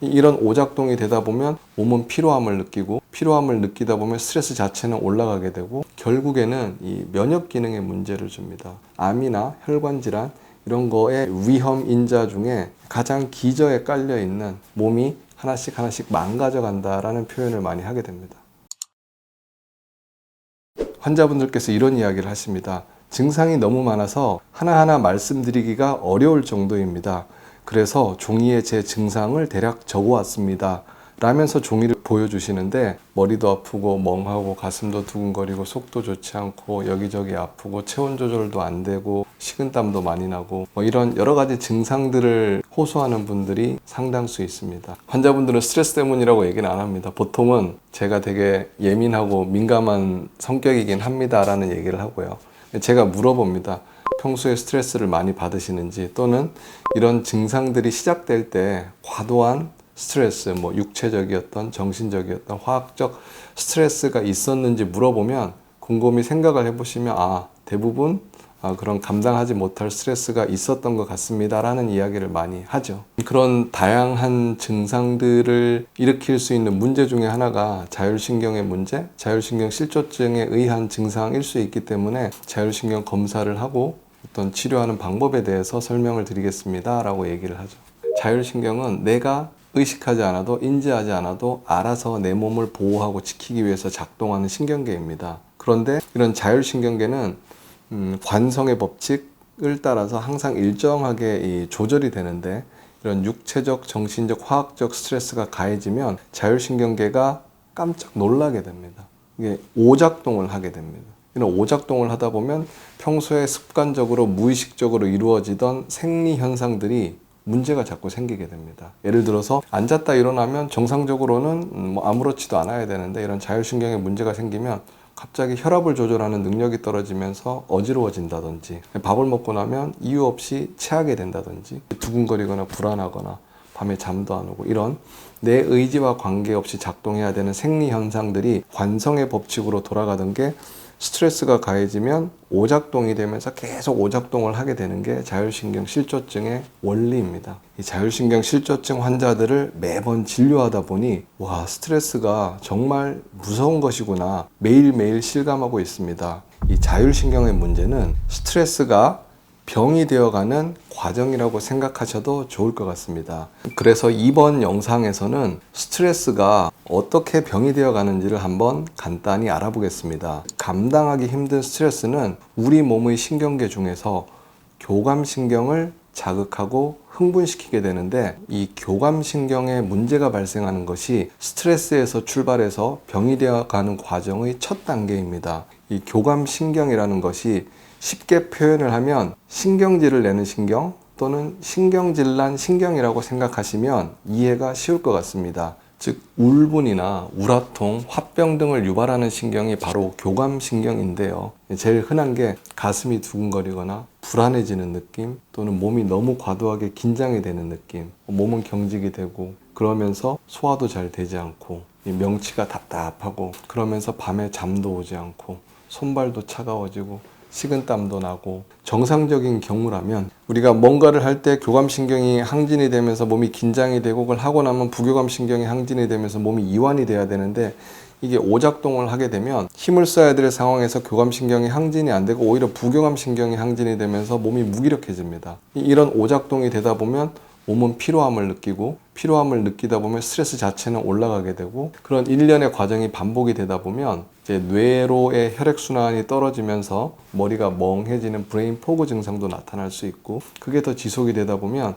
이런 오작동이 되다 보면 몸은 피로함을 느끼고, 피로함을 느끼다 보면 스트레스 자체는 올라가게 되고, 결국에는 이 면역 기능에 문제를 줍니다. 암이나 혈관 질환 이런 거의 위험 인자 중에 가장 기저에 깔려 있는 몸이 하나씩 하나씩 망가져 간다라는 표현을 많이 하게 됩니다. 환자분들께서 이런 이야기를 하십니다. 증상이 너무 많아서 하나하나 말씀드리기가 어려울 정도입니다. 그래서 종이에 제 증상을 대략 적어왔습니다. 라면서 종이를 보여주시는데, 머리도 아프고 멍하고 가슴도 두근거리고 속도 좋지 않고 여기저기 아프고 체온 조절도 안 되고 식은땀도 많이 나고 이런 여러 가지 증상들을 호소하는 분들이 상당수 있습니다. 환자분들은 스트레스 때문이라고 얘기는 안 합니다. 보통은 제가 되게 예민하고 민감한 성격이긴 합니다 라는 얘기를 하고요. 제가 물어봅니다. 평소에 스트레스를 많이 받으시는지, 또는 이런 증상들이 시작될 때 과도한 스트레스, 육체적이었던 정신적이었던 화학적 스트레스가 있었는지 물어보면 곰곰이 생각을 해보시면 대부분 그런 감당하지 못할 스트레스가 있었던 것 같습니다 라는 이야기를 많이 하죠. 그런 다양한 증상들을 일으킬 수 있는 문제 중에 하나가 자율신경의 문제, 자율신경 실조증에 의한 증상일 수 있기 때문에 자율신경 검사를 하고 어떤 치료하는 방법에 대해서 설명을 드리겠습니다 라고 얘기를 하죠. 자율신경은 내가 의식하지 않아도, 인지하지 않아도 알아서 내 몸을 보호하고 지키기 위해서 작동하는 신경계입니다. 그런데 이런 자율신경계는 관성의 법칙을 따라서 항상 일정하게 조절이 되는데, 이런 육체적, 정신적, 화학적 스트레스가 가해지면 자율신경계가 깜짝 놀라게 됩니다. 이게 오작동을 하게 됩니다. 이런 오작동을 하다 보면 평소에 습관적으로 무의식적으로 이루어지던 생리 현상들이 문제가 자꾸 생기게 됩니다. 예를 들어서 앉았다 일어나면 정상적으로는 아무렇지도 않아야 되는데, 이런 자율신경에 문제가 생기면 갑자기 혈압을 조절하는 능력이 떨어지면서 어지러워진다든지, 밥을 먹고 나면 이유 없이 체하게 된다든지, 두근거리거나 불안하거나 밤에 잠도 안 오고, 이런 내 의지와 관계없이 작동해야 되는 생리 현상들이 관성의 법칙으로 돌아가던 게 스트레스가 가해지면 오작동이 되면서 계속 오작동을 하게 되는 게 자율신경 실조증의 원리입니다. 이 자율신경 실조증 환자들을 매번 진료하다 보니 스트레스가 정말 무서운 것이구나 매일매일 실감하고 있습니다. 이 자율신경의 문제는 스트레스가 병이 되어가는 과정이라고 생각하셔도 좋을 것 같습니다. 그래서 이번 영상에서는 스트레스가 어떻게 병이 되어가는지를 한번 간단히 알아보겠습니다. 감당하기 힘든 스트레스는 우리 몸의 신경계 중에서 교감신경을 자극하고 흥분시키게 되는데, 이 교감신경에 문제가 발생하는 것이 스트레스에서 출발해서 병이 되어가는 과정의 첫 단계입니다. 이 교감신경이라는 것이 쉽게 표현을 하면 신경질을 내는 신경, 또는 신경질난 신경이라고 생각하시면 이해가 쉬울 것 같습니다. 즉 울분이나 우라통, 화병 등을 유발하는 신경이 바로 교감신경인데요. 제일 흔한 게 가슴이 두근거리거나 불안해지는 느낌, 또는 몸이 너무 과도하게 긴장이 되는 느낌, 몸은 경직이 되고 그러면서 소화도 잘 되지 않고 명치가 답답하고, 그러면서 밤에 잠도 오지 않고 손발도 차가워지고 식은땀도 나고, 정상적인 경우라면 우리가 뭔가를 할 때 교감신경이 항진이 되면서 몸이 긴장이 되고, 그걸 하고 나면 부교감신경이 항진이 되면서 몸이 이완이 돼야 되는데, 이게 오작동을 하게 되면 힘을 써야 될 상황에서 교감신경이 항진이 안 되고 오히려 부교감신경이 항진이 되면서 몸이 무기력해집니다. 이런 오작동이 되다 보면 몸은 피로함을 느끼고, 피로함을 느끼다 보면 스트레스 자체는 올라가게 되고, 그런 일련의 과정이 반복이 되다 보면 이제 뇌로의 혈액순환이 떨어지면서 머리가 멍해지는 브레인 포그 증상도 나타날 수 있고, 그게 더 지속이 되다 보면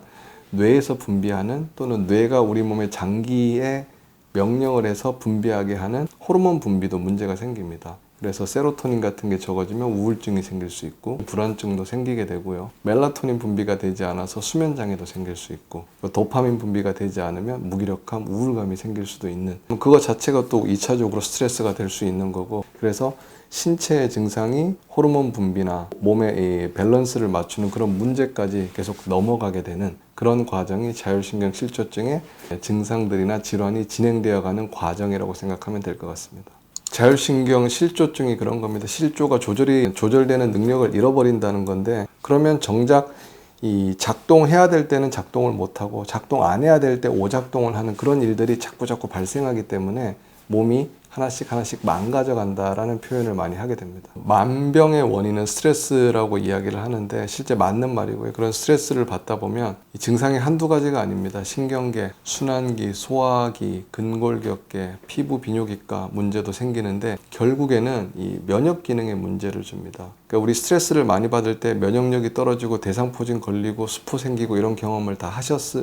뇌에서 분비하는, 또는 뇌가 우리 몸의 장기에 명령을 해서 분비하게 하는 호르몬 분비도 문제가 생깁니다. 그래서 세로토닌 같은 게 적어지면 우울증이 생길 수 있고, 불안증도 생기게 되고요. 멜라토닌 분비가 되지 않아서 수면장애도 생길 수 있고, 도파민 분비가 되지 않으면 무기력함, 우울감이 생길 수도 있는, 그거 자체가 또 2차적으로 스트레스가 될 수 있는 거고, 그래서 신체의 증상이 호르몬 분비나 몸의 밸런스를 맞추는 그런 문제까지 계속 넘어가게 되는 그런 과정이 자율신경 실조증의 증상들이나 질환이 진행되어가는 과정이라고 생각하면 될 것 같습니다. 자율신경 실조증이 그런 겁니다. 실조가 조절되는 능력을 잃어버린다는 건데, 그러면 정작 이 작동해야 될 때는 작동을 못하고 작동 안 해야 될 때 오작동을 하는 그런 일들이 자꾸 발생하기 때문에 몸이 하나씩 망가져 간다라는 표현을 많이 하게 됩니다. 만병의 원인은 스트레스라고 이야기를 하는데 실제 맞는 말이고요. 그런 스트레스를 받다 보면 이 증상이 한두 가지가 아닙니다. 신경계, 순환기, 소화기, 근골격계, 피부 비뇨기과 문제도 생기는데 결국에는 이 면역 기능에 문제를 줍니다. 그러니까 우리 스트레스를 많이 받을 때 면역력이 떨어지고 대상포진 걸리고 수포 생기고 이런 경험을 다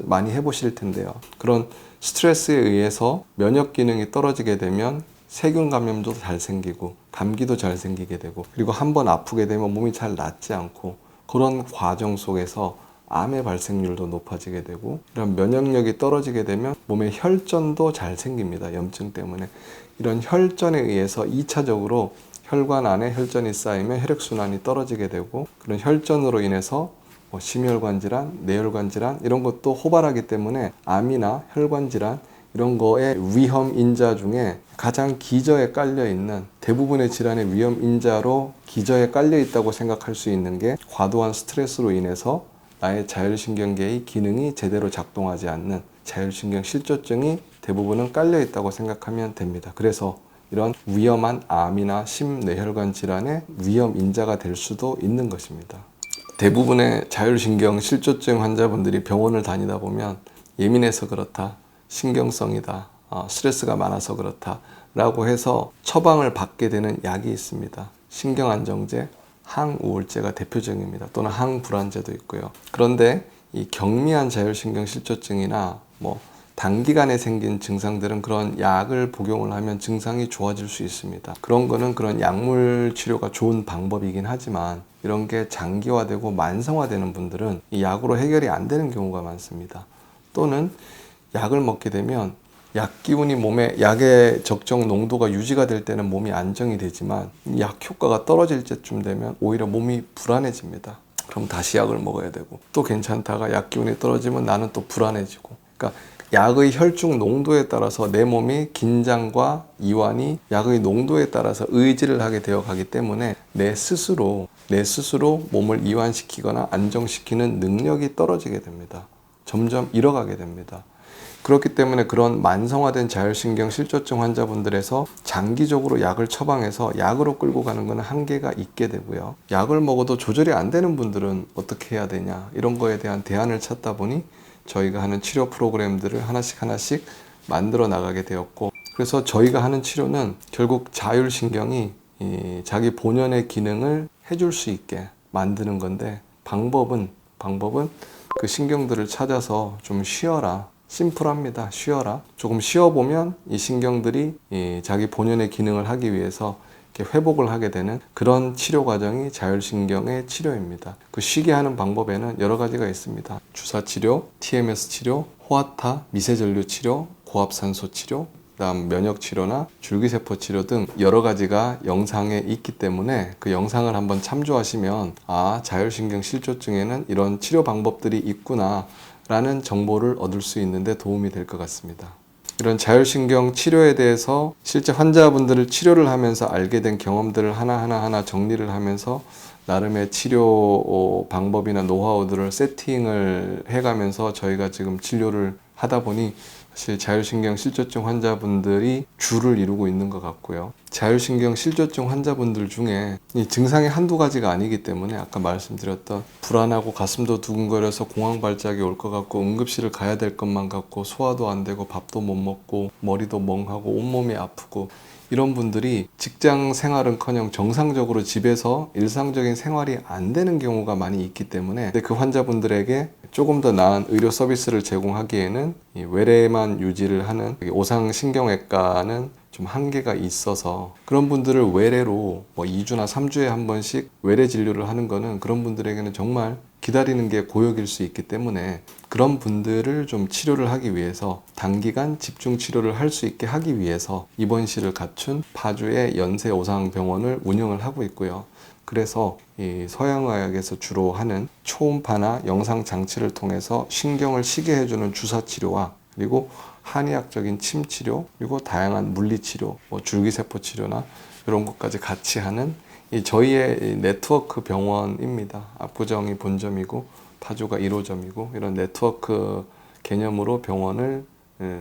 많이 해보실 텐데요. 그런 스트레스에 의해서 면역 기능이 떨어지게 되면 세균 감염도 잘 생기고 감기도 잘 생기게 되고 그리고 한번 아프게 되면 몸이 잘 낫지 않고 그런 과정 속에서 암의 발생률도 높아지게 되고 이런 면역력이 떨어지게 되면 몸의 혈전도 잘 생깁니다. 염증 때문에. 이런 혈전에 의해서 2차적으로 혈관 안에 혈전이 쌓이면 혈액순환이 떨어지게 되고 그런 혈전으로 인해서 심혈관 질환, 뇌혈관 질환 이런 것도 호발하기 때문에 암이나 혈관 질환 이런 거의 위험 인자 중에 가장 기저에 깔려 있는 대부분의 질환의 위험 인자로 기저에 깔려 있다고 생각할 수 있는 게 과도한 스트레스로 인해서 나의 자율신경계의 기능이 제대로 작동하지 않는 자율신경 실조증이 대부분은 깔려 있다고 생각하면 됩니다. 그래서 이런 위험한 암이나 심뇌혈관 질환의 위험 인자가 될 수도 있는 것입니다. 대부분의 자율신경 실조증 환자분들이 병원을 다니다 보면 예민해서 그렇다, 신경성이다, 스트레스가 많아서 그렇다 라고 해서 처방을 받게 되는 약이 있습니다. 신경안정제, 항우울제가 대표적입니다. 또는 항불안제도 있고요. 그런데 이 경미한 자율신경 실조증이나 단기간에 생긴 증상들은 그런 약을 복용을 하면 증상이 좋아질 수 있습니다. 그런 거는 그런 약물 치료가 좋은 방법이긴 하지만 이런 게 장기화되고 만성화되는 분들은 이 약으로 해결이 안 되는 경우가 많습니다. 또는 약을 먹게 되면 약 기운이 몸에 약의 적정 농도가 유지가 될 때는 몸이 안정이 되지만 약 효과가 떨어질 때쯤 되면 오히려 몸이 불안해집니다. 그럼 다시 약을 먹어야 되고 또 괜찮다가 약 기운이 떨어지면 나는 또 불안해지고 그러니까 약의 혈중 농도에 따라서 내 몸이 긴장과 이완이 약의 농도에 따라서 의지를 하게 되어 가기 때문에 내 스스로 몸을 이완시키거나 안정시키는 능력이 떨어지게 됩니다. 점점 잃어가게 됩니다. 그렇기 때문에 그런 만성화된 자율신경 실조증 환자분들에서 장기적으로 약을 처방해서 약으로 끌고 가는 것은 한계가 있게 되고요. 약을 먹어도 조절이 안 되는 분들은 어떻게 해야 되냐 이런 거에 대한 대안을 찾다 보니 저희가 하는 치료 프로그램들을 하나씩 만들어 나가게 되었고 그래서 저희가 하는 치료는 결국 자율신경이 자기 본연의 기능을 해줄 수 있게 만드는 건데 방법은 그 신경들을 찾아서 좀 쉬어라. 심플합니다. 쉬어라. 조금 쉬어보면 이 신경들이 자기 본연의 기능을 하기 위해서 이렇게 회복을 하게 되는 그런 치료 과정이 자율신경의 치료입니다. 그 쉬게 하는 방법에는 여러 가지가 있습니다. 주사치료, TMS 치료, 호아타, 미세전류 치료, 고압산소 치료, 그다음 면역치료나 줄기세포 치료 등 여러 가지가 영상에 있기 때문에 그 영상을 한번 참조하시면 자율신경 실조증에는 이런 치료 방법들이 있구나 라는 정보를 얻을 수 있는데 도움이 될 것 같습니다. 이런 자율신경 치료에 대해서 실제 환자분들을 치료를 하면서 알게 된 경험들을 하나하나 정리를 하면서 나름의 치료 방법이나 노하우들을 세팅을 해가면서 저희가 지금 진료를 하다 보니 사실 자율신경 실조증 환자분들이 주를 이루고 있는 것 같고요. 자율신경 실조증 환자분들 중에 이 증상이 한두 가지가 아니기 때문에 아까 말씀드렸던 불안하고 가슴도 두근거려서 공황 발작이 올 것 같고 응급실을 가야 될 것만 같고 소화도 안 되고 밥도 못 먹고 머리도 멍하고 온몸이 아프고 이런 분들이 직장 생활은커녕 정상적으로 집에서 일상적인 생활이 안 되는 경우가 많이 있기 때문에 그 환자분들에게 조금 더 나은 의료 서비스를 제공하기에는 외래만 유지를 하는 오상신경외과는 좀 한계가 있어서 그런 분들을 외래로 2주나 3주에 한 번씩 외래 진료를 하는 거는 그런 분들에게는 정말 기다리는 게 고역일 수 있기 때문에 그런 분들을 좀 치료를 하기 위해서 단기간 집중 치료를 할 수 있게 하기 위해서 입원실을 갖춘 파주의 연세오상병원을 운영을 하고 있고요. 그래서 이 서양의학에서 주로 하는 초음파나 영상 장치를 통해서 신경을 쉬게 해주는 주사 치료와 그리고 한의학적인 침 치료 그리고 다양한 물리 치료, 줄기세포 치료나 이런 것까지 같이 하는 저희의 네트워크 병원입니다. 압구정이 본점이고 타주가 1호점이고 이런 네트워크 개념으로 병원을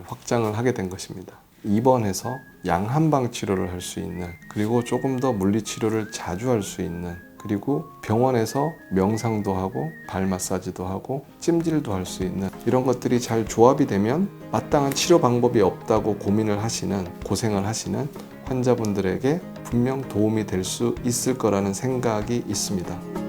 확장을 하게 된 것입니다. 입원해서 양한방 치료를 할 수 있는, 그리고 조금 더 물리치료를 자주 할 수 있는, 그리고 병원에서 명상도 하고 발 마사지도 하고 찜질도 할 수 있는 이런 것들이 잘 조합이 되면 마땅한 치료 방법이 없다고 고민을 하시는, 고생을 하시는 환자분들에게 분명 도움이 될 수 있을 거라는 생각이 있습니다.